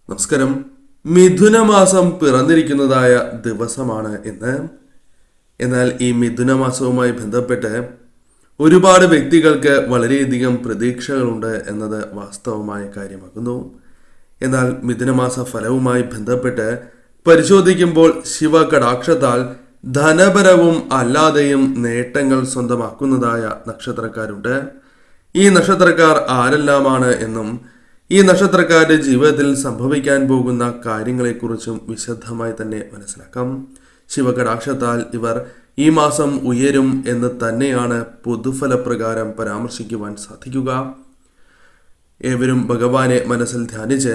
നമസ്കാരം. മിഥുനമാസം പിറന്നിരിക്കുന്നതായ ദിവസമാണ് ഇന്ന്. എന്നാൽ ഈ മിഥുനമാസവുമായി ബന്ധപ്പെട്ട് ഒരുപാട് വ്യക്തികൾക്ക് വളരെയധികം പ്രതീക്ഷകളുണ്ട് എന്നത് വാസ്തവമായ കാര്യമാകുന്നു. എന്നാൽ മിഥുനമാസ ഫലവുമായി ബന്ധപ്പെട്ട് പരിശോധിക്കുമ്പോൾ ശിവകടാക്ഷത്താൽ ധനപരവും അല്ലാതെയും നേട്ടങ്ങൾ സ്വന്തമാക്കുന്നതായ നക്ഷത്രക്കാരുണ്ട്. ഈ നക്ഷത്രക്കാർ ആരെല്ലാമാണ് എന്നും ഈ നക്ഷത്രക്കാരുടെ ജീവിതത്തിൽ സംഭവിക്കാൻ പോകുന്ന കാര്യങ്ങളെക്കുറിച്ചും വിശദമായി തന്നെ മനസ്സിലാക്കാം. ശിവകടാക്ഷത്താൽ ഇവർ ഈ മാസം ഉയരും എന്ന് തന്നെയാണ് പൊതുഫലപ്രകാരം പരാമർശിക്കുവാൻ സാധിക്കുക. ഏവരും ഭഗവാനെ മനസ്സിൽ ധ്യാനിച്ച്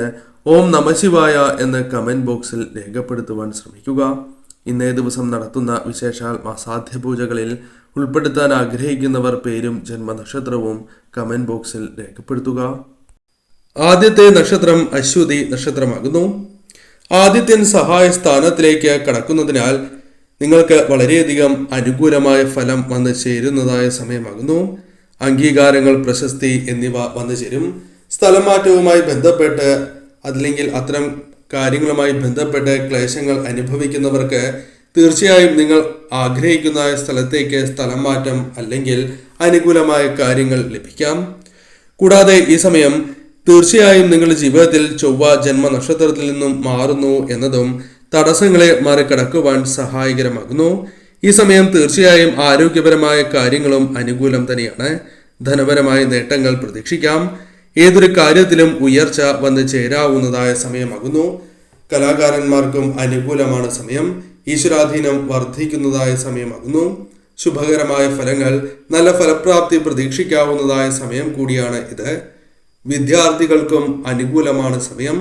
ഓം നമഃശിവായ എന്ന് കമന്റ് ബോക്സിൽ രേഖപ്പെടുത്തുവാൻ ശ്രമിക്കുക. ഇന്നേ ദിവസം നടത്തുന്ന വിശേഷാൽ അസാധ്യ പൂജകളിൽ ഉൾപ്പെടുത്താൻ ആഗ്രഹിക്കുന്നവർ പേരും ജന്മനക്ഷത്രവും കമന്റ് ബോക്സിൽ രേഖപ്പെടുത്തുക. ആദ്യത്തെ നക്ഷത്രം അശ്വതി നക്ഷത്രമാകുന്നു. ആദിത്യൻ സഹായ സ്ഥാനത്തിലേക്ക് കടക്കുന്നതിനാൽ നിങ്ങൾക്ക് വളരെയധികം അനുകൂലമായ ഫലം വന്നു ചേരുന്നതായ സമയമാകുന്നു. അംഗീകാരങ്ങൾ, പ്രശസ്തി എന്നിവ വന്നു ചേരും. സ്ഥലമാറ്റവുമായി ബന്ധപ്പെട്ട് അല്ലെങ്കിൽ അത്തരം കാര്യങ്ങളുമായി ബന്ധപ്പെട്ട് ക്ലേശങ്ങൾ അനുഭവിക്കുന്നവർക്ക് തീർച്ചയായും നിങ്ങൾ ആഗ്രഹിക്കുന്ന സ്ഥലത്തേക്ക് സ്ഥലം മാറ്റം അല്ലെങ്കിൽ അനുകൂലമായ കാര്യങ്ങൾ ലഭിക്കാം. കൂടാതെ ഈ സമയം തീർച്ചയായും നിങ്ങളുടെ ജീവിതത്തിൽ ചൊവ്വ ജന്മനക്ഷത്രത്തിൽ നിന്നും മാറുന്നു എന്നതും തടസ്സങ്ങളെ മറികടക്കുവാൻ സഹായകരമാകുന്നു. ഈ സമയം തീർച്ചയായും ആരോഗ്യപരമായ കാര്യങ്ങളും അനുകൂലം തന്നെയാണ്. ധനപരമായ നേട്ടങ്ങൾ പ്രതീക്ഷിക്കാം. ഏതൊരു കാര്യത്തിലും ഉയർച്ച വന്നു ചേരാവുന്നതായ സമയമാകുന്നു. കലാകാരന്മാർക്കും അനുകൂലമാണ് സമയം. ഈശ്വരാധീനം വർദ്ധിക്കുന്നതായ സമയമാകുന്നു. ശുഭകരമായ ഫലങ്ങൾ, നല്ല ഫലപ്രാപ്തി പ്രതീക്ഷിക്കാവുന്നതായ സമയം കൂടിയാണ് ഇത്. വിദ്യാർത്ഥികൾക്കും അനുകൂലമാണ് സമയം.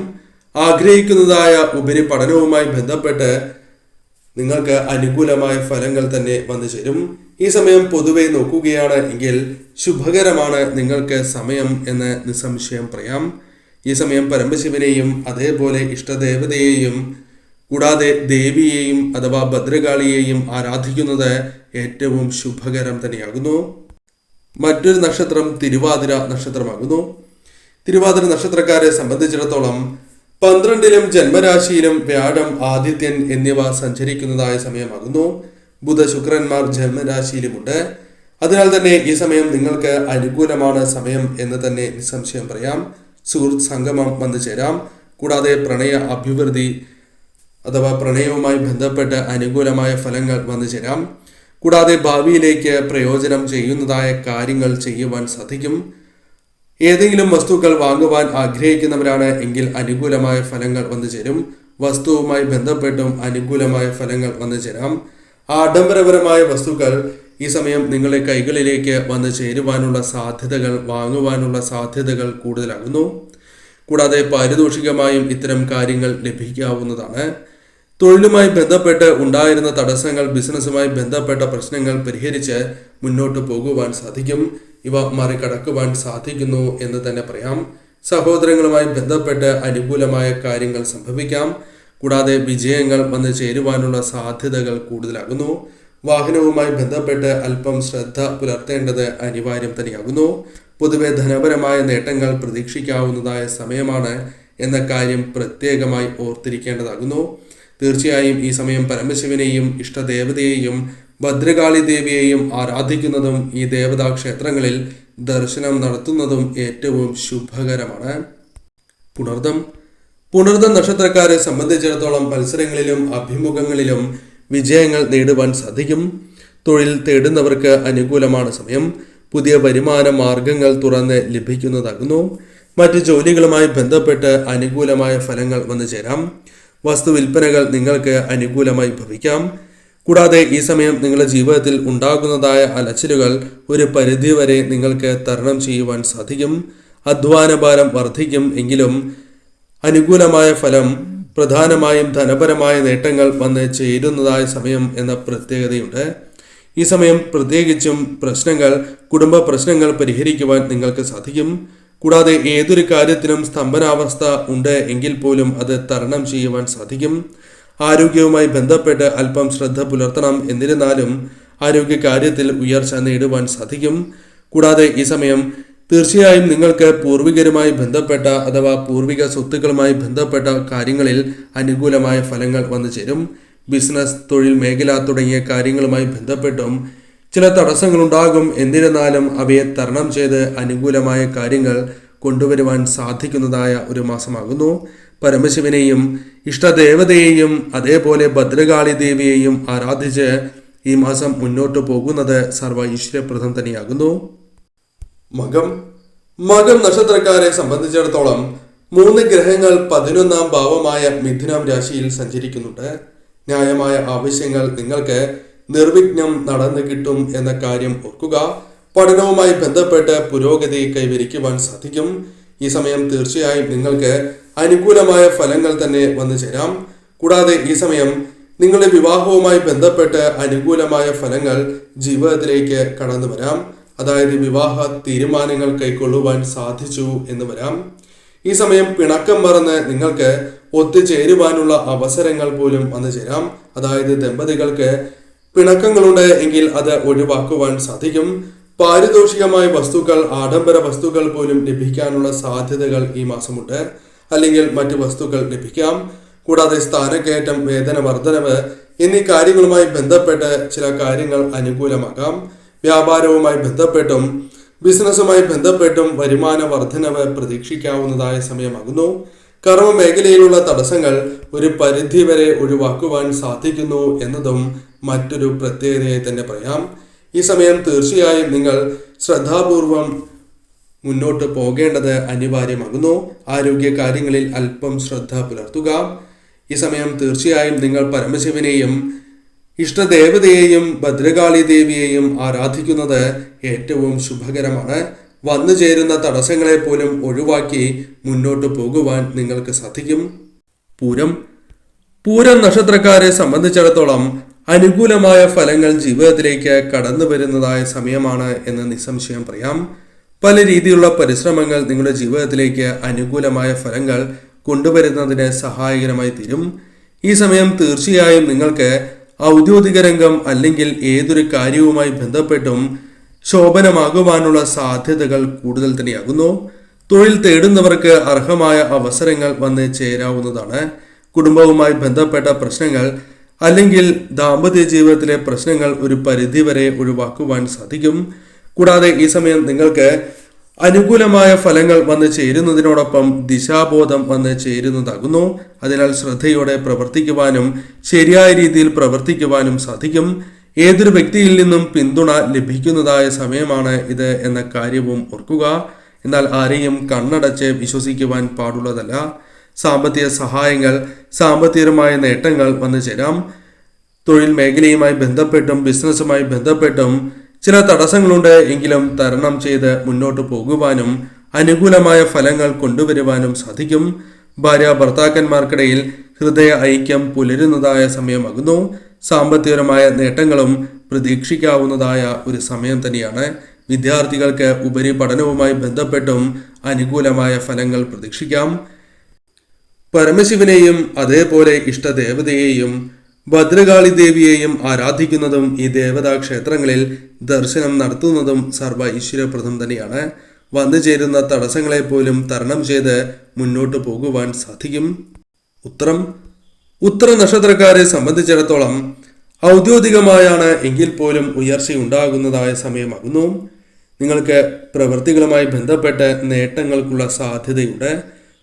ആഗ്രഹിക്കുന്നതായ ഉപരിപഠനവുമായി ബന്ധപ്പെട്ട് നിങ്ങൾക്ക് അനുകൂലമായ ഫലങ്ങൾ തന്നെ വന്നു ചേരും. ഈ സമയം പൊതുവെ നോക്കുകയാണ് എങ്കിൽ ശുഭകരമാണ് നിങ്ങൾക്ക് സമയം എന്ന് നിസ്സംശയം പറയാം. ഈ സമയം പരമശിവനെയും അതേപോലെ ഇഷ്ടദേവതയെയും കൂടാതെ ദേവിയെയും അഥവാ ഭദ്രകാളിയെയും ആരാധിക്കുന്നത് ഏറ്റവും ശുഭകരം തന്നെയാകുന്നു. മറ്റൊരു നക്ഷത്രം തിരുവാതിര നക്ഷത്രമാകുന്നു. തിരുവാതിര നക്ഷത്രക്കാരെ സംബന്ധിച്ചിടത്തോളം 12ലും ജന്മരാശിയിലും വ്യാഴം, ആദിത്യൻ എന്നിവ സഞ്ചരിക്കുന്നതായ സമയമാകുന്നു. ബുധ, ശുക്രന്മാർ ജന്മരാശിയിലുമുണ്ട്. അതിനാൽ തന്നെ ഈ സമയം നിങ്ങൾക്ക് അനുകൂലമാണ് സമയം എന്ന് തന്നെ നിസ്സംശയം പറയാം. സുഹൃത്ത് സംഗമം വന്നു ചേരാം. കൂടാതെ പ്രണയ അഭിവൃദ്ധി അഥവാ പ്രണയവുമായി ബന്ധപ്പെട്ട് അനുകൂലമായ ഫലങ്ങൾ വന്നു ചേരാം. കൂടാതെ ഭാവിയിലേക്ക് പ്രയോജനം ചെയ്യുന്നതായ കാര്യങ്ങൾ ചെയ്യുവാൻ സാധിക്കും. ഏതെങ്കിലും വസ്തുക്കൾ വാങ്ങുവാൻ ആഗ്രഹിക്കുന്നവരാണ് എങ്കിൽ അനുകൂലമായ ഫലങ്ങൾ വന്നു ചേരും. വസ്തുവുമായി ബന്ധപ്പെട്ടും അനുകൂലമായ ഫലങ്ങൾ വന്നു ചേരാം. ആഡംബരപരമായ വസ്തുക്കൾ ഈ സമയം നിങ്ങളുടെ കൈകളിലേക്ക് വന്നു ചേരുവാനുള്ള സാധ്യതകൾ, വാങ്ങുവാനുള്ള സാധ്യതകൾ കൂടുതലാകുന്നു. കൂടാതെ പാരിതോഷികമായും ഇത്തരം കാര്യങ്ങൾ ലഭിക്കാവുന്നതാണ്. തൊഴിലുമായി ബന്ധപ്പെട്ട് ഉണ്ടായിരുന്ന തടസ്സങ്ങൾ, ബിസിനസ്സുമായി ബന്ധപ്പെട്ട പ്രശ്നങ്ങൾ പരിഹരിച്ച് മുന്നോട്ട് പോകുവാൻ സാധിക്കും. ഇവ മറികടക്കുവാൻ സാധിക്കുന്നു എന്ന് തന്നെ പറയാം. സഹോദരങ്ങളുമായി ബന്ധപ്പെട്ട് അനുകൂലമായ കാര്യങ്ങൾ സംഭവിക്കാം. കൂടാതെ വിജയങ്ങൾ വന്നു ചേരുവാനുള്ള സാധ്യതകൾ കൂടുതലാകുന്നു. വാഹനവുമായി ബന്ധപ്പെട്ട് അല്പം ശ്രദ്ധ പുലർത്തേണ്ടത് അനിവാര്യം തന്നെയാകുന്നു. പൊതുവെ ധനപരമായ നേട്ടങ്ങൾ പ്രതീക്ഷിക്കാവുന്നതായ സമയമാണ് എന്ന കാര്യം പ്രത്യേകമായി ഓർത്തിരിക്കേണ്ടതാകുന്നു. തീർച്ചയായും ഈ സമയം പരമശിവനെയും ഇഷ്ടദേവതയെയും ഭദ്രകാളി ദേവിയെയും ആരാധിക്കുന്നതും ഈ ദേവതാ ക്ഷേത്രങ്ങളിൽ ദർശനം നടത്തുന്നതും ഏറ്റവും ശുഭകരമാണ്. പുണർദം നക്ഷത്രക്കാരെ സംബന്ധിച്ചിടത്തോളം മത്സരങ്ങളിലും അഭിമുഖങ്ങളിലും വിജയങ്ങൾ നേടുവാൻ സാധിക്കും. തൊഴിൽ തേടുന്നവർക്ക് അനുകൂലമാണ് സമയം. പുതിയ വരുമാന മാർഗങ്ങൾ തുറന്ന് ലഭിക്കുന്നതാകുന്നു. മറ്റ് ജോലികളുമായി ബന്ധപ്പെട്ട് അനുകൂലമായ ഫലങ്ങൾ വന്നു ചേരാം. വസ്തു വിൽപ്പനകൾ നിങ്ങൾക്ക് അനുകൂലമായി ഭവിക്കാം. കൂടാതെ ഈ സമയം നിങ്ങളുടെ ജീവിതത്തിൽ ഉണ്ടാകുന്നതായ അലച്ചിലുകൾ ഒരു പരിധിവരെ നിങ്ങൾക്ക് തരണം ചെയ്യുവാൻ സാധിക്കും. അധ്വാനഭാരം വർദ്ധിക്കും എങ്കിലും അനുകൂലമായ ഫലം, പ്രധാനമായും ധനപരമായ നേട്ടങ്ങൾ വന്ന് ചേരുന്നതായ സമയം എന്ന പ്രത്യേകതയുണ്ട്. ഈ സമയം പ്രത്യേകിച്ചും കുടുംബ പ്രശ്നങ്ങൾ പരിഹരിക്കുവാൻ നിങ്ങൾക്ക് സാധിക്കും. കൂടാതെ ഏതൊരു കാര്യത്തിനും സ്തംഭനാവസ്ഥ ഉണ്ട് എങ്കിൽ പോലും അത് തരണം ചെയ്യുവാൻ സാധിക്കും. ആരോഗ്യവുമായി ബന്ധപ്പെട്ട് അല്പം ശ്രദ്ധ പുലർത്തണം. എന്നിരുന്നാലും ആരോഗ്യ കാര്യത്തിൽ ഉയർച്ച നേടുവാൻ സാധിക്കും. കൂടാതെ ഈ സമയം തീർച്ചയായും നിങ്ങൾക്ക് പൂർവികരുമായി ബന്ധപ്പെട്ട അഥവാ പൂർവിക സ്വത്തുക്കളുമായി ബന്ധപ്പെട്ട കാര്യങ്ങളിൽ അനുകൂലമായ ഫലങ്ങൾ വന്നു ചേരും. ബിസിനസ്, തൊഴിൽ മേഖല തുടങ്ങിയ കാര്യങ്ങളുമായി ബന്ധപ്പെട്ടും ചില തടസ്സങ്ങളുണ്ടാകും. എന്നിരുന്നാലും അവയെ തരണം ചെയ്ത് അനുകൂലമായ കാര്യങ്ങൾ കൊണ്ടുവരുവാൻ സാധിക്കുന്നതായ ഒരു മാസമാകുന്നു. പരമശിവനെയും ഇഷ്ടദേവതയെയും അതേപോലെ ഭദ്രകാളി ദേവിയെയും ആരാധിച്ച് ഈ മാസം മുന്നോട്ട് പോകുന്നത് സർവ്വ ഈശ്വരപ്രദം തന്നെയാകുന്നു. മകം നക്ഷത്രക്കാരെ സംബന്ധിച്ചിടത്തോളം 3 ഗ്രഹങ്ങൾ 11ാം ഭാവമായ മിഥുനം രാശിയിൽ സഞ്ചരിക്കുന്നുണ്ട്. ന്യായമായ ആവശ്യങ്ങൾ നിങ്ങൾക്ക് നിർവിഘ്നം നടന്നു കിട്ടും എന്ന കാര്യം ഓർക്കുക. പഠനവുമായി ബന്ധപ്പെട്ട് പുരോഗതി കൈവരിക്കുവാൻ സാധിക്കും. ഈ സമയം തീർച്ചയായും നിങ്ങൾക്ക് അനുകൂലമായ ഫലങ്ങൾ തന്നെ വന്നു ചേരാം. കൂടാതെ ഈ സമയം നിങ്ങളുടെ വിവാഹവുമായി ബന്ധപ്പെട്ട് അനുകൂലമായ ഫലങ്ങൾ ജീവിതത്തിലേക്ക് കടന്നു വരാം. അതായത് വിവാഹ തീരുമാനങ്ങൾ കൈക്കൊള്ളുവാൻ സാധിച്ചു എന്ന് വരാം. ഈ സമയം പിണക്കം മറന്ന് നിങ്ങൾക്ക് ഒത്തുചേരുവാനുള്ള അവസരങ്ങൾ പോലും വന്നു ചേരാം. അതായത് ദമ്പതികൾക്ക് പിണക്കങ്ങളുണ്ട് എങ്കിൽ അത് ഒഴിവാക്കുവാൻ സാധിക്കും. പാരിതോഷികമായ വസ്തുക്കൾ, ആഡംബര വസ്തുക്കൾ പോലും ലഭിക്കാനുള്ള സാധ്യതകൾ ഈ മാസമുണ്ട്. അല്ലെങ്കിൽ മറ്റു വസ്തുക്കൾ ലഭിക്കാം. കൂടാതെ സ്ഥാനക്കയറ്റം, വേതന വർധനവ് എന്നീ കാര്യങ്ങളുമായി ബന്ധപ്പെട്ട് ചില കാര്യങ്ങൾ അനുകൂലമാകാം. വ്യാപാരവുമായി ബന്ധപ്പെട്ടും ബിസിനസ്സുമായി ബന്ധപ്പെട്ടും വരുമാന വർധനവ് പ്രതീക്ഷിക്കാവുന്നതായ സമയമാകുന്നു. കർമ്മ മേഖലയിലുള്ള തടസ്സങ്ങൾ ഒരു പരിധിവരെ ഒഴിവാക്കുവാൻ സാധിക്കുന്നു എന്നതും മറ്റൊരു പ്രത്യേകതയായി തന്നെ പറയാം. ഈ സമയം തീർച്ചയായും നിങ്ങൾ ശ്രദ്ധാപൂർവം മുന്നോട്ട് പോകേണ്ടത് അനിവാര്യമാകുന്നു. ആരോഗ്യ കാര്യങ്ങളിൽ അല്പം ശ്രദ്ധ പുലർത്തുക. ഈ സമയം തീർച്ചയായും നിങ്ങൾ പരമശിവനെയും ഇഷ്ടദേവതയെയും ഭദ്രകാളി ദേവിയെയും ആരാധിക്കുന്നത് ഏറ്റവും ശുഭകരമാണ്. വന്നു ചേരുന്ന തടസ്സങ്ങളെ പോലും ഒഴിവാക്കി മുന്നോട്ട് പോകുവാൻ നിങ്ങൾക്ക് സാധിക്കും. പൂരം നക്ഷത്രക്കാരെ സംബന്ധിച്ചിടത്തോളം അനുകൂലമായ ഫലങ്ങൾ ജീവിതത്തിലേക്ക് കടന്നു വരുന്നതായ സമയമാണ് എന്ന് നിസ്സംശയം പറയാം. പല രീതിയിലുള്ള പരിശ്രമങ്ങൾ നിങ്ങളുടെ ജീവിതത്തിലേക്ക് അനുകൂലമായ ഫലങ്ങൾ കൊണ്ടുവരുന്നതിന് സഹായകരമായി തീരും. ഈ സമയം തീർച്ചയായും നിങ്ങൾക്ക് ഔദ്യോഗിക രംഗം അല്ലെങ്കിൽ ഏതൊരു കാര്യവുമായി ബന്ധപ്പെട്ടും ശോഭനമാകുവാനുള്ള സാധ്യതകൾ കൂടുതൽ തന്നെയാകുന്നു. തൊഴിൽ തേടുന്നവർക്ക് അർഹമായ അവസരങ്ങൾ വന്ന് ചേരാവുന്നതാണ്. കുടുംബവുമായി ബന്ധപ്പെട്ട പ്രശ്നങ്ങൾ അല്ലെങ്കിൽ ദാമ്പത്യ ജീവിതത്തിലെ പ്രശ്നങ്ങൾ ഒരു പരിധിവരെ ഒഴിവാക്കുവാൻ സാധിക്കും. കൂടാതെ ഈ സമയം നിങ്ങൾക്ക് അനുകൂലമായ ഫലങ്ങൾ വന്ന് ചേരുന്നതിനോടൊപ്പം ദിശാബോധം വന്ന് ചേരുന്നതാകുന്നു. അതിനാൽ ശ്രദ്ധയോടെ പ്രവർത്തിക്കുവാനും ശരിയായ രീതിയിൽ പ്രവർത്തിക്കുവാനും സാധിക്കും. ഏതൊരു വ്യക്തിയിൽ നിന്നും പിന്തുണ ലഭിക്കുന്നതായ സമയമാണ് ഇത് എന്ന കാര്യവും ഓർക്കുക. എന്നാൽ ആരെയും കണ്ണടച്ച് വിശ്വസിക്കുവാൻ പാടുള്ളതല്ല. സാമ്പത്തിക സഹായങ്ങൾ, സാമ്പത്തികമായ നേട്ടങ്ങൾ വന്നു ചേരാം. തൊഴിൽ മേഖലയുമായി ബന്ധപ്പെട്ടും ബിസിനസ്സുമായി ബന്ധപ്പെട്ടും ചില തടസ്സങ്ങളുണ്ട് എങ്കിലും തരണം ചെയ്ത് മുന്നോട്ട് പോകുവാനും അനുകൂലമായ ഫലങ്ങൾ കൊണ്ടുവരുവാനും സാധിക്കും. ഭാര്യ ഭർത്താക്കന്മാർക്കിടയിൽ ഹൃദയ ഐക്യം പുലരുന്നതായ സമയമാകുന്നു. സാമ്പത്തികപരമായ നേട്ടങ്ങളും പ്രതീക്ഷിക്കാവുന്നതായ ഒരു സമയം തന്നെയാണ്. വിദ്യാർത്ഥികൾക്ക് ഉപരിപഠനവുമായി ബന്ധപ്പെട്ടും അനുകൂലമായ ഫലങ്ങൾ പ്രതീക്ഷിക്കാം. പരമശിവനെയും അതേപോലെ ഇഷ്ടദേവതയെയും ഭദ്രകാളി ദേവിയെയും ആരാധിക്കുന്നതും ഈ ദേവതാ ക്ഷേത്രങ്ങളിൽ ദർശനം നടത്തുന്നതും സർവ്വ ഈശ്വരപ്രദം തന്നെയാണ്. വന്നു ചേരുന്ന തടസ്സങ്ങളെ പോലും തരണം ചെയ്ത് മുന്നോട്ട് പോകുവാൻ സാധിക്കും. ഉത്തര നക്ഷത്രക്കാരെ സംബന്ധിച്ചിടത്തോളം ഔദ്യോഗികമായാണ് എങ്കിൽ പോലും ഉയർച്ചയുണ്ടാകുന്നതായ സമയമാകുന്നു. നിങ്ങൾക്ക് പ്രവൃത്തികളുമായി ബന്ധപ്പെട്ട് നേട്ടങ്ങൾക്കുള്ള സാധ്യതയുണ്ട്.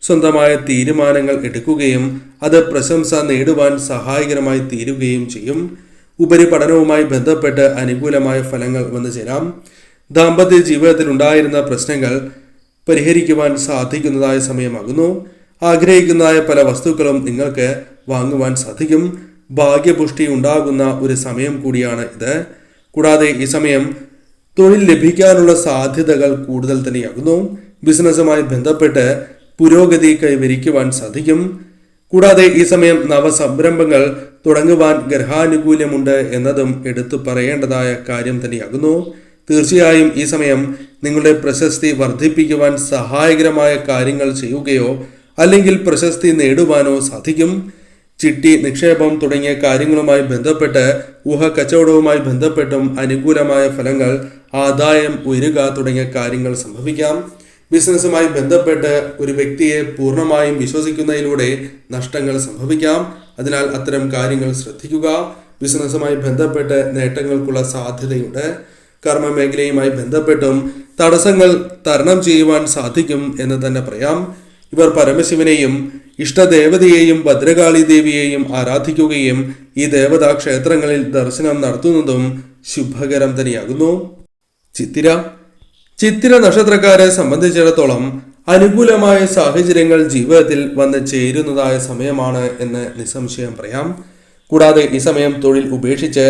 സ്വന്തമായ തീരുമാനങ്ങൾ എടുക്കുകയും അത് പ്രശംസ നേടുവാൻ സഹായകരമായി തീരുകയും ചെയ്യും. ഉപരിപഠനവുമായി ബന്ധപ്പെട്ട് അനുകൂലമായ ഫലങ്ങൾ വന്നു ചേരാം. ദാമ്പത്യ ജീവിതത്തിൽ ഉണ്ടായിരുന്ന പ്രശ്നങ്ങൾ പരിഹരിക്കുവാൻ സാധിക്കുന്നതായ സമയമാകുന്നു. ആഗ്രഹിക്കുന്നതായ പല വസ്തുക്കളും നിങ്ങൾക്ക് വാങ്ങുവാൻ സാധിക്കും. ഭാഗ്യപുഷ്ടി ഉണ്ടാകുന്ന ഒരു സമയം കൂടിയാണ് ഇത്. കൂടാതെ ഈ സമയം തൊഴിൽ ലഭിക്കാനുള്ള സാധ്യതകൾ കൂടുതൽ തന്നെയാകുന്നു. ബിസിനസ്സുമായി ബന്ധപ്പെട്ട് പുരോഗതി കൈവരിക്കുവാൻ സാധിക്കും. കൂടാതെ ഈ സമയം നവസംരംഭങ്ങൾ തുടങ്ങുവാൻ ഗ്രഹാനുകൂല്യമുണ്ട് എന്നതും എടുത്തു പറയേണ്ടതായ കാര്യം തന്നെയാകുന്നു. തീർച്ചയായും ഈ സമയം നിങ്ങളുടെ പ്രശസ്തി വർദ്ധിപ്പിക്കുവാൻ സഹായകരമായ കാര്യങ്ങൾ ചെയ്യുകയോ അല്ലെങ്കിൽ പ്രശസ്തി നേടുവാനോ സാധിക്കും. ചിട്ടി, നിക്ഷേപം തുടങ്ങിയ കാര്യങ്ങളുമായി ബന്ധപ്പെട്ട് ഊഹക്കച്ചവടവുമായി ബന്ധപ്പെട്ടും അനുകൂലമായ ഫലങ്ങൾ ആദായം ഉയരുക തുടങ്ങിയ കാര്യങ്ങൾ സംഭവിക്കാം. ബിസിനസ്സുമായി ബന്ധപ്പെട്ട് ഒരു വ്യക്തിയെ പൂർണ്ണമായും വിശ്വസിക്കുന്നതിലൂടെ നഷ്ടങ്ങൾ സംഭവിക്കാം. അതിനാൽ അത്തരം കാര്യങ്ങൾ ശ്രദ്ധിക്കുക. ബിസിനസ്സുമായി ബന്ധപ്പെട്ട് നേട്ടങ്ങൾക്കുള്ള സാധ്യതയുണ്ട്. കർമ്മ മേഖലയുമായി ബന്ധപ്പെട്ടും തടസ്സങ്ങൾ തരണം ചെയ്യുവാൻ സാധിക്കും എന്ന് തന്നെ പറയാം. ഇവർ പരമശിവനെയും ഇഷ്ടദേവതയെയും ഭദ്രകാളി ദേവിയെയും ആരാധിക്കുകയും ഈ ദേവതാ ക്ഷേത്രങ്ങളിൽ ദർശനം നടത്തുന്നതും ശുഭകരം തന്നെയാകുന്നു. ചിത്തിര നക്ഷത്രക്കാരെ സംബന്ധിച്ചിടത്തോളം അനുകൂലമായ സാഹചര്യങ്ങൾ ജീവിതത്തിൽ വന്ന് ചേരുന്നതായ സമയമാണ് എന്ന് നിസ്സംശയം പറയാം. കൂടാതെ ഈ സമയം തൊഴിൽ ഉപേക്ഷിച്ച്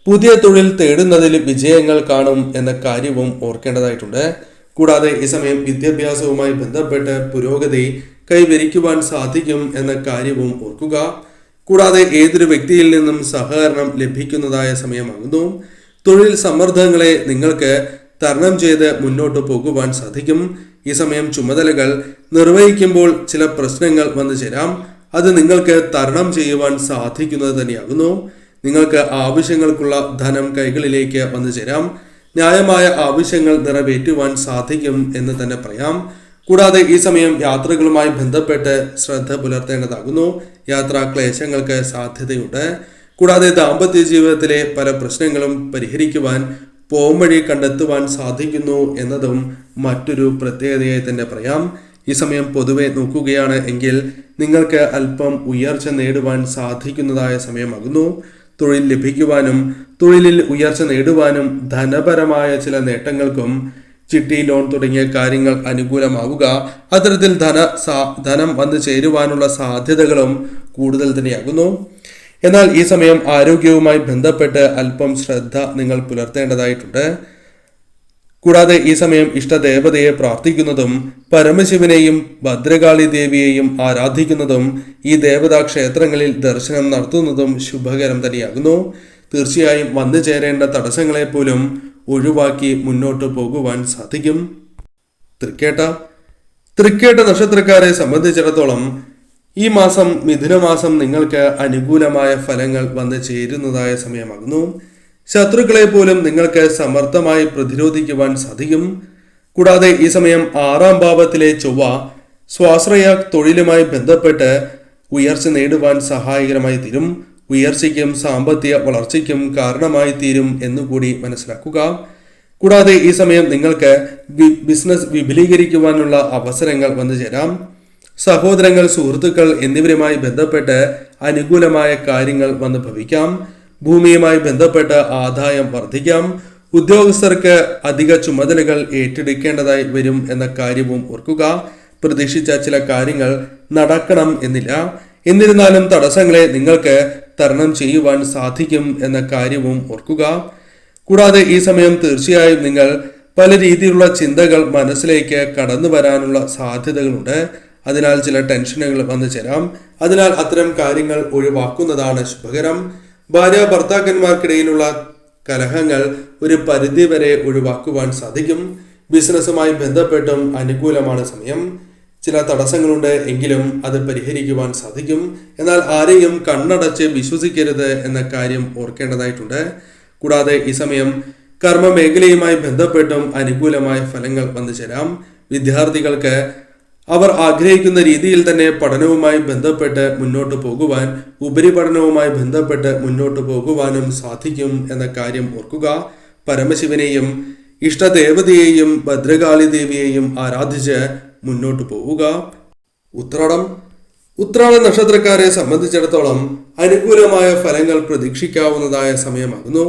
പുതിയ തൊഴിൽ തേടുന്നതിൽ വിജയങ്ങൾ കാണും എന്ന കാര്യവും ഓർക്കേണ്ടതായിട്ടുണ്ട്. കൂടാതെ ഈ സമയം വിദ്യാഭ്യാസവുമായി ബന്ധപ്പെട്ട് പുരോഗതി കൈവരിക്കുവാൻ സാധിക്കും എന്ന കാര്യവും ഓർക്കുക. കൂടാതെ ഏതൊരു വ്യക്തിയിൽ നിന്നും സഹകരണം ലഭിക്കുന്നതായ സമയമാകുന്നു. തൊഴിൽ സമ്മർദ്ദങ്ങളെ നിങ്ങൾക്ക് തരണം ചെയ്ത് മുന്നോട്ട് പോകുവാൻ സാധിക്കും. ഈ സമയം ചുമതലകൾ നിർവഹിക്കുമ്പോൾ ചില പ്രശ്നങ്ങൾ വന്നു ചേരാം. അത് നിങ്ങൾക്ക് തരണം ചെയ്യുവാൻ സാധിക്കുന്നത് തന്നെയാകുന്നു. നിങ്ങൾക്ക് ആവശ്യങ്ങൾക്കുള്ള ധനം കൈകളിലേക്ക് വന്നു ചേരാം. ന്യായമായ ആവശ്യങ്ങൾ നിറവേറ്റുവാൻ സാധിക്കും എന്ന് തന്നെ പറയാം. കൂടാതെ ഈ സമയം യാത്രകളുമായി ബന്ധപ്പെട്ട് ശ്രദ്ധ പുലർത്തേണ്ടതാകുന്നു. യാത്രാ ക്ലേശങ്ങൾക്ക് സാധ്യതയുണ്ട്. കൂടാതെ ദാമ്പത്യ ജീവിതത്തിലെ പല പ്രശ്നങ്ങളും പരിഹരിക്കുവാൻ പോംവഴി കണ്ടെത്തുവാൻ സാധിക്കുന്നു എന്നതും മറ്റൊരു പ്രത്യേകതയായി തന്നെ പറയാം. ഈ സമയം പൊതുവെ നോക്കുകയാണ് എങ്കിൽ നിങ്ങൾക്ക് അല്പം ഉയർച്ച നേടുവാൻ സാധിക്കുന്നതായ സമയമാകുന്നു. തൊഴിൽ ലഭിക്കുവാനും തൊഴിലിൽ ഉയർച്ച നേടുവാനും ധനപരമായ ചില നേട്ടങ്ങൾക്കും ചിട്ടി, ലോൺ തുടങ്ങിയ കാര്യങ്ങൾ അനുകൂലമാവുക. അത്തരത്തിൽ ധനം വന്നു ചേരുവാനുള്ള സാധ്യതകളും കൂടുതൽ തന്നെയാകുന്നു. എന്നാൽ ഈ സമയം ആരോഗ്യവുമായി ബന്ധപ്പെട്ട് അല്പം ശ്രദ്ധ നിങ്ങൾ പുലർത്തേണ്ടതായിട്ടുണ്ട്. കൂടാതെ ഈ സമയം ഇഷ്ടദേവതയെ പ്രാർത്ഥിക്കുന്നതും പരമശിവനെയും ഭദ്രകാളി ദേവിയെയും ആരാധിക്കുന്നതും ഈ ദേവതാ ക്ഷേത്രങ്ങളിൽ ദർശനം നടത്തുന്നതും ശുഭകരം തന്നെയാകുന്നു. തീർച്ചയായും വന്നു ചേരേണ്ട തടസ്സങ്ങളെ പോലും ഒഴിവാക്കി മുന്നോട്ട് പോകുവാൻ സാധിക്കും. തൃക്കേട്ട നക്ഷത്രക്കാരെ സംബന്ധിച്ചിടത്തോളം ഈ മാസം മിഥുനമാസം നിങ്ങൾക്ക് അനുകൂലമായ ഫലങ്ങൾ വന്നു ചേരുന്നതായ സമയമാകുന്നു. ശത്രുക്കളെ പോലും നിങ്ങൾക്ക് സമർത്ഥമായി പ്രതിരോധിക്കുവാൻ സാധിക്കും. കൂടാതെ ഈ സമയം 6ാം ഭാവത്തിലെ ചൊവ്വ സ്വാശ്രയ തൊഴിലുമായി ബന്ധപ്പെട്ട് ഉയർച്ച നേടുവാൻ സഹായകരമായി തീരും. ഉയർച്ചയ്ക്കും സാമ്പത്തിക വളർച്ചയ്ക്കും കാരണമായി തീരും എന്നുകൂടി മനസ്സിലാക്കുക. കൂടാതെ ഈ സമയം നിങ്ങൾക്ക് ബിസിനസ് വിപുലീകരിക്കുവാനുള്ള അവസരങ്ങൾ വന്നു ചേരാം. സഹോദരങ്ങൾ, സുഹൃത്തുക്കൾ എന്നിവരുമായി ബന്ധപ്പെട്ട് അനുകൂലമായ കാര്യങ്ങൾ വന്നു ഭവിക്കാം. ഭൂമിയുമായി ബന്ധപ്പെട്ട് ആദായം വർദ്ധിക്കാം. ഉദ്യോഗസ്ഥർക്ക് അധിക ചുമതലകൾ ഏറ്റെടുക്കേണ്ടതായി വരും എന്ന കാര്യവും ഓർക്കുക. പ്രതീക്ഷിച്ച ചില കാര്യങ്ങൾ നടക്കണം എന്നില്ല. എന്നിരുന്നാലും തടസ്സങ്ങളെ നിങ്ങൾക്ക് തരണം ചെയ്യുവാൻ സാധിക്കും എന്ന കാര്യവും ഓർക്കുക. കൂടാതെ ഈ സമയം തീർച്ചയായും നിങ്ങൾ പല രീതിയിലുള്ള ചിന്തകൾ മനസ്സിലേക്ക് കടന്നു വരാനുള്ള സാധ്യതകളുണ്ട്. അതിനാൽ ചില ടെൻഷനുകൾ വന്നു ചേരാം. അതിനാൽ അത്തരം കാര്യങ്ങൾ ഒഴിവാക്കുന്നതാണ് ശുഭകരം. ഭാര്യ ഭർത്താക്കന്മാർക്കിടയിലുള്ള കലഹങ്ങൾ ഒരു പരിധി വരെ ഒഴിവാക്കുവാൻ സാധിക്കും. ബിസിനസ്സുമായി ബന്ധപ്പെട്ടും അനുകൂലമാണ് സമയം. ചില തടസ്സങ്ങളുണ്ട് എങ്കിലും അത് പരിഹരിക്കുവാൻ സാധിക്കും. എന്നാൽ ആരെയും കണ്ണടച്ച് വിശ്വസിക്കരുത് എന്ന കാര്യം ഓർക്കേണ്ടതായിട്ടുണ്ട്. കൂടാതെ ഈ സമയം കർമ്മ മേഖലയുമായി ബന്ധപ്പെട്ടും അനുകൂലമായ ഫലങ്ങൾ വന്നു ചേരാം. വിദ്യാർത്ഥികൾക്ക് അവർ ആഗ്രഹിക്കുന്ന രീതിയിൽ തന്നെ പഠനവുമായി ബന്ധപ്പെട്ട് മുന്നോട്ട് പോകുവാൻ, ഉപരിപഠനവുമായി ബന്ധപ്പെട്ട് മുന്നോട്ട് പോകുവാനും സാധിക്കും എന്ന കാര്യം ഓർക്കുക. പരമശിവനെയും ഇഷ്ടദേവതയെയും ഭദ്രകാളി ദേവിയെയും ആരാധിച്ച് മുന്നോട്ട് പോവുക. ഉത്രാട നക്ഷത്രക്കാരെ സംബന്ധിച്ചിടത്തോളം അനുകൂലമായ ഫലങ്ങൾ പ്രതീക്ഷിക്കാവുന്നതായ സമയമാകുന്നു.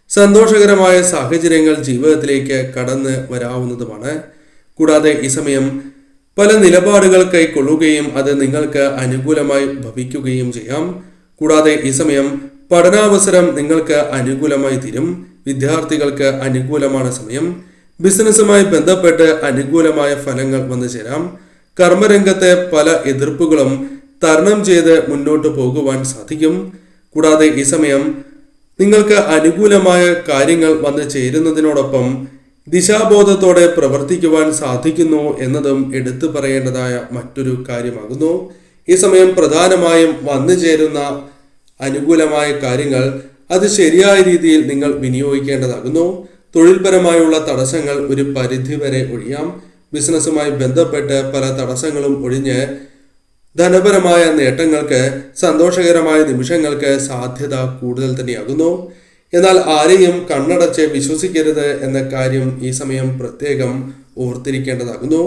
സന്തോഷകരമായ സാഹചര്യങ്ങൾ ജീവിതത്തിലേക്ക് കടന്ന് വരാവുന്നതുമാണ്. കൂടാതെ ഈ സമയം പല നിലപാടുകൾ കൈക്കൊള്ളുകയും അത് നിങ്ങൾക്ക് അനുകൂലമായി ഭവിക്കുകയും ചെയ്യാം. കൂടാതെ ഈ സമയം പഠനാവസരം നിങ്ങൾക്ക് അനുകൂലമായി തീരും. വിദ്യാർത്ഥികൾക്ക് അനുകൂലമാണ് സമയം. ബിസിനസ്സുമായി ബന്ധപ്പെട്ട് അനുകൂലമായ ഫലങ്ങൾ വന്നു ചേരാം. കർമ്മരംഗത്തെ പല എതിർപ്പുകളും തരണം ചെയ്ത് മുന്നോട്ട് പോകുവാൻ സാധിക്കും. കൂടാതെ ഈ സമയം നിങ്ങൾക്ക് അനുകൂലമായ കാര്യങ്ങൾ വന്നു ചേരുന്നതിനോടൊപ്പം ദിശാബോധത്തോടെ പ്രവർത്തിക്കുവാൻ സാധിക്കുന്നു എന്നതും എടുത്തു പറയേണ്ടതായ മറ്റൊരു കാര്യമാകുന്നു. ഈ സമയം പ്രധാനമായും വന്നു ചേരുന്ന അനുകൂലമായ കാര്യങ്ങൾ അത് ശരിയായ രീതിയിൽ നിങ്ങൾ വിനിയോഗിക്കേണ്ടതാകുന്നു. തൊഴിൽപരമായുള്ള തടസ്സങ്ങൾ ഒരു പരിധിവരെ ഒഴിയാം. ബിസിനസ്സുമായി ബന്ധപ്പെട്ട് പല തടസ്സങ്ങളും ഒഴിഞ്ഞ് ധനപരമായ നേട്ടങ്ങൾക്ക്, സന്തോഷകരമായ നിമിഷങ്ങൾക്ക് സാധ്യത കൂടുതൽ തന്നെയാകുന്നു. എന്നാൽ ആരെയും കണ്ണടച്ച് വിശ്വസിക്കരുത് എന്ന കാര്യം ഈ സമയം പ്രത്യേകം ഓർത്തിരിക്കേണ്ടതാകുന്നു.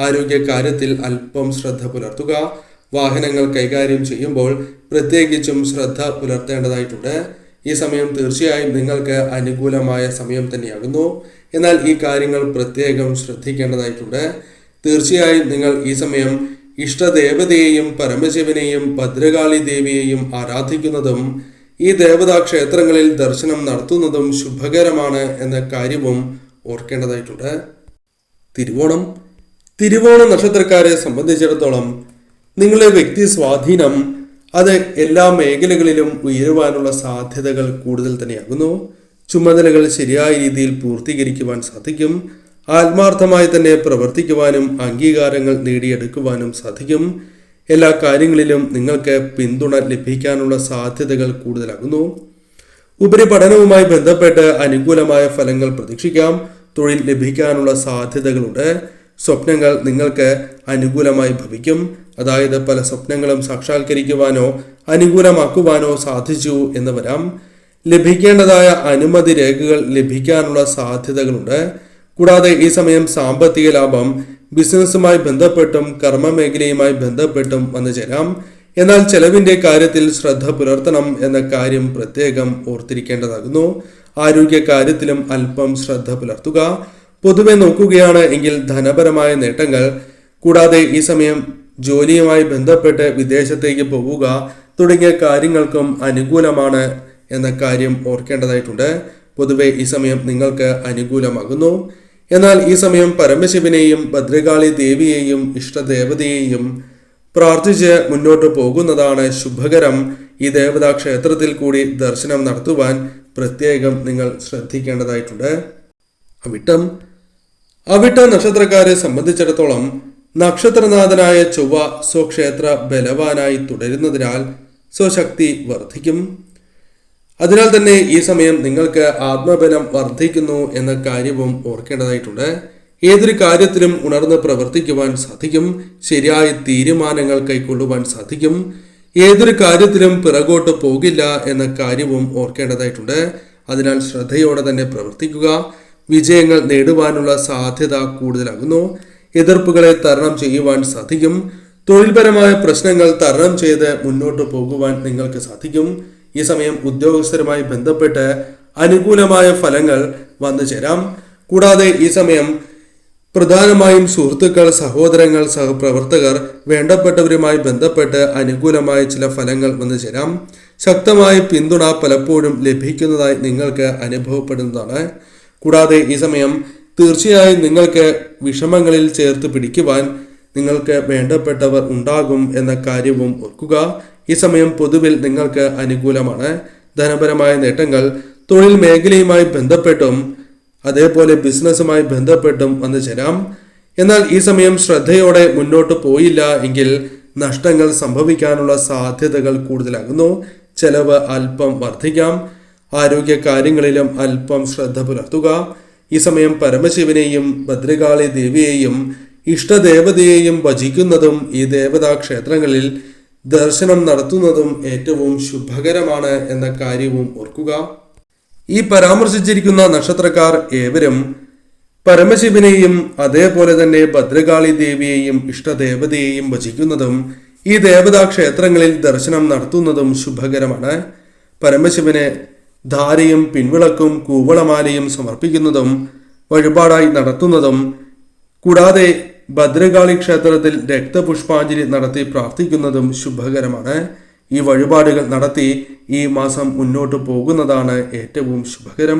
ആരോഗ്യ കാര്യത്തിൽ അല്പം ശ്രദ്ധ പുലർത്തുക. വാഹനങ്ങൾ കൈകാര്യം ചെയ്യുമ്പോൾ പ്രത്യേകിച്ചും ശ്രദ്ധ പുലർത്തേണ്ടതായിട്ടുണ്ട്. ഈ സമയം തീർച്ചയായും നിങ്ങൾക്ക് അനുകൂലമായ സമയം തന്നെയാകുന്നു. എന്നാൽ ഈ കാര്യങ്ങൾ പ്രത്യേകം ശ്രദ്ധിക്കേണ്ടതായിട്ടുണ്ട്. തീർച്ചയായും നിങ്ങൾ ഈ സമയം ഇഷ്ടദേവതയെയും പരമശിവനെയും ഭദ്രകാളി ദേവിയെയും ആരാധിക്കുന്നതും ഈ ദേവതാ ക്ഷേത്രങ്ങളിൽ ദർശനം നടത്തുന്നതും ശുഭകരമാണ് എന്ന കാര്യവും ഓർക്കേണ്ടതായിട്ടുണ്ട്. തിരുവോണ നക്ഷത്രക്കാരെ സംബന്ധിച്ചിടത്തോളം നിങ്ങളുടെ വ്യക്തി സ്വാധീനം അത് എല്ലാ മേഖലകളിലും ഉയരുവാനുള്ള സാധ്യതകൾ കൂടുതൽ തന്നെയാകുന്നു. ചുമതലകൾ ശരിയായ രീതിയിൽ പൂർത്തീകരിക്കുവാൻ സാധിക്കും. ആത്മാർത്ഥമായി തന്നെ പ്രവർത്തിക്കുവാനും അംഗീകാരങ്ങൾ നേടിയെടുക്കുവാനും സാധിക്കും. എല്ലാ കാര്യങ്ങളിലും നിങ്ങൾക്ക് പിന്തുണ ലഭിക്കാനുള്ള സാധ്യതകൾ കൂടുതലാകുന്നു. ഉപരിപഠനവുമായി ബന്ധപ്പെട്ട് അനുകൂലമായ ഫലങ്ങൾ പ്രതീക്ഷിക്കാം. തൊഴിൽ ലഭിക്കാനുള്ള സാധ്യതകളുണ്ട്. സ്വപ്നങ്ങൾ നിങ്ങൾക്ക് അനുകൂലമായി ഭവിക്കും. അതായത് പല സ്വപ്നങ്ങളും സാക്ഷാത്കരിക്കുവാനോ അനുകൂലമാക്കുവാനോ സാധിച്ചു എന്ന് വരാം. ലഭിക്കേണ്ടതായ അനുമതി രേഖകൾ ലഭിക്കാനുള്ള സാധ്യതകളുണ്ട്. കൂടാതെ ഈ സമയം സാമ്പത്തിക ലാഭം ബിസിനസ്സുമായി ബന്ധപ്പെട്ടും കർമ്മമേഖലയുമായി ബന്ധപ്പെട്ടും വന്നു ചേരാം. എന്നാൽ ചെലവിന്റെ കാര്യത്തിൽ ശ്രദ്ധ പുലർത്തണം എന്ന കാര്യം പ്രത്യേകം ഓർത്തിരിക്കേണ്ടതാകുന്നു. ആരോഗ്യ കാര്യത്തിലും അല്പം ശ്രദ്ധ പുലർത്തുക. പൊതുവെ നോക്കുകയാണ് എങ്കിൽ ധനപരമായ നേട്ടങ്ങൾ, കൂടാതെ ഈ സമയം ജോലിയുമായി ബന്ധപ്പെട്ട് വിദേശത്തേക്ക് പോവുക തുടങ്ങിയ കാര്യങ്ങൾക്കും അനുകൂലമാണ് എന്ന കാര്യം ഓർക്കേണ്ടതായിട്ടുണ്ട്. പൊതുവെ ഈ സമയം നിങ്ങൾക്ക് അനുകൂലമാകുന്നു. എന്നാൽ ഈ സമയം പരമശിവനെയും ഭദ്രകാളി ദേവിയെയും ഇഷ്ടദേവതയെയും പ്രാർത്ഥിച്ച് മുന്നോട്ട് പോകുന്നതാണ് ശുഭകരം. ഈ ദേവതാ ക്ഷേത്രത്തിൽ കൂടി ദർശനം നടത്തുവാൻ പ്രത്യേകം നിങ്ങൾ ശ്രദ്ധിക്കേണ്ടതായിട്ടുണ്ട്. അവിട്ട നക്ഷത്രക്കാരെ സംബന്ധിച്ചിടത്തോളം നക്ഷത്രനാഥനായ ചൊവ്വ സ്വക്ഷേത്ര ബലവാനായി തുടരുന്നതിനാൽ സ്വശക്തി വർദ്ധിക്കും. അതിനാൽ തന്നെ ഈ സമയം നിങ്ങൾക്ക് ആത്മബലം വർദ്ധിക്കുന്നു എന്ന കാര്യവും ഓർക്കേണ്ടതായിട്ടുണ്ട്. ഏതൊരു കാര്യത്തിലും ഉണർന്ന് പ്രവർത്തിക്കുവാൻ സാധിക്കും. ശരിയായ തീരുമാനങ്ങൾ കൈക്കൊള്ളുവാൻ സാധിക്കും. ഏതൊരു കാര്യത്തിലും പിറകോട്ട് പോകില്ല എന്ന കാര്യവും ഓർക്കേണ്ടതായിട്ടുണ്ട്. അതിനാൽ ശ്രദ്ധയോടെ തന്നെ പ്രവർത്തിക്കുക. വിജയങ്ങൾ നേടുവാനുള്ള സാധ്യത കൂടുതലാകുന്നു. എതിർപ്പുകളെ തരണം ചെയ്യുവാൻ സാധിക്കും. തൊഴിൽപരമായ പ്രശ്നങ്ങൾ തരണം ചെയ്ത് മുന്നോട്ട് പോകുവാൻ നിങ്ങൾക്ക് സാധിക്കും. ഈ സമയം ഉദ്യോഗസ്ഥരുമായി ബന്ധപ്പെട്ട് അനുകൂലമായ ഫലങ്ങൾ വന്നു ചേരാം. കൂടാതെ ഈ സമയം പ്രധാനമായും സുഹൃത്തുക്കൾ, സഹോദരങ്ങൾ, സഹപ്രവർത്തകർ, വേണ്ടപ്പെട്ടവരുമായി ബന്ധപ്പെട്ട് അനുകൂലമായ ചില ഫലങ്ങൾ വന്നു ചേരാം. ശക്തമായ പിന്തുണ പലപ്പോഴും ലഭിക്കുന്നതായി നിങ്ങൾക്ക് അനുഭവപ്പെടുന്നതാണ്. കൂടാതെ ഈ സമയം തീർച്ചയായും നിങ്ങൾക്ക് വിഷമങ്ങളിൽ ചേർത്ത് പിടിക്കുവാൻ നിങ്ങൾക്ക് വേണ്ടപ്പെട്ടവർ ഉണ്ടാകും എന്ന കാര്യവും ഓർക്കുക. ഈ സമയം പൊതുവിൽ നിങ്ങൾക്ക് അനുകൂലമാണ്. ധനപരമായ നേട്ടങ്ങൾ തൊഴിൽ മേഖലയുമായി ബന്ധപ്പെട്ടും അതേപോലെ ബിസിനസ്സുമായി ബന്ധപ്പെട്ടും വന്നു ചേരാം. എന്നാൽ ഈ സമയം ശ്രദ്ധയോടെ മുന്നോട്ട് പോയില്ല എങ്കിൽ നഷ്ടങ്ങൾ സംഭവിക്കാനുള്ള സാധ്യതകൾ കൂടുതലാകുന്നു. ചെലവ് അല്പം വർദ്ധിക്കാം. ആരോഗ്യ കാര്യങ്ങളിലും അല്പം ശ്രദ്ധ പുലർത്തുക. ഈ സമയം പരമശിവനെയും ഭദ്രകാളി ദേവിയെയും ഇഷ്ടദേവതയെയും ഭജിക്കുന്നതും ഈ ദേവതാ ക്ഷേത്രങ്ങളിൽ ദർശനം നടത്തുന്നതും ഏറ്റവും ശുഭകരമാണ് എന്ന കാര്യവും ഓർക്കുക. ഈ പരാമർശിച്ചിരിക്കുന്ന നക്ഷത്രക്കാർ ഏവരും പരമശിവനെയും അതേപോലെ തന്നെ ഭദ്രകാളി ദേവിയെയും ഇഷ്ടദേവതയെയും ഭജിക്കുന്നതും ഈ ദേവതാ ക്ഷേത്രങ്ങളിൽ ദർശനം നടത്തുന്നതും ശുഭകരമാണ്. പരമശിവന് ധാരയും പിൻവിളക്കും കൂവളമാലയും സമർപ്പിക്കുന്നതും വഴിപാടായി നടത്തുന്നതും കൂടാതെ ഭദ്രകാളി ക്ഷേത്രത്തിൽ രക്തപുഷ്പാഞ്ജലി നടത്തി പ്രാർത്ഥിക്കുന്നതും ശുഭകരമാണ്. ഈ വഴിപാടുകൾ നടത്തി ഈ മാസം മുന്നോട്ട് പോകുന്നതാണ് ഏറ്റവും ശുഭകരം.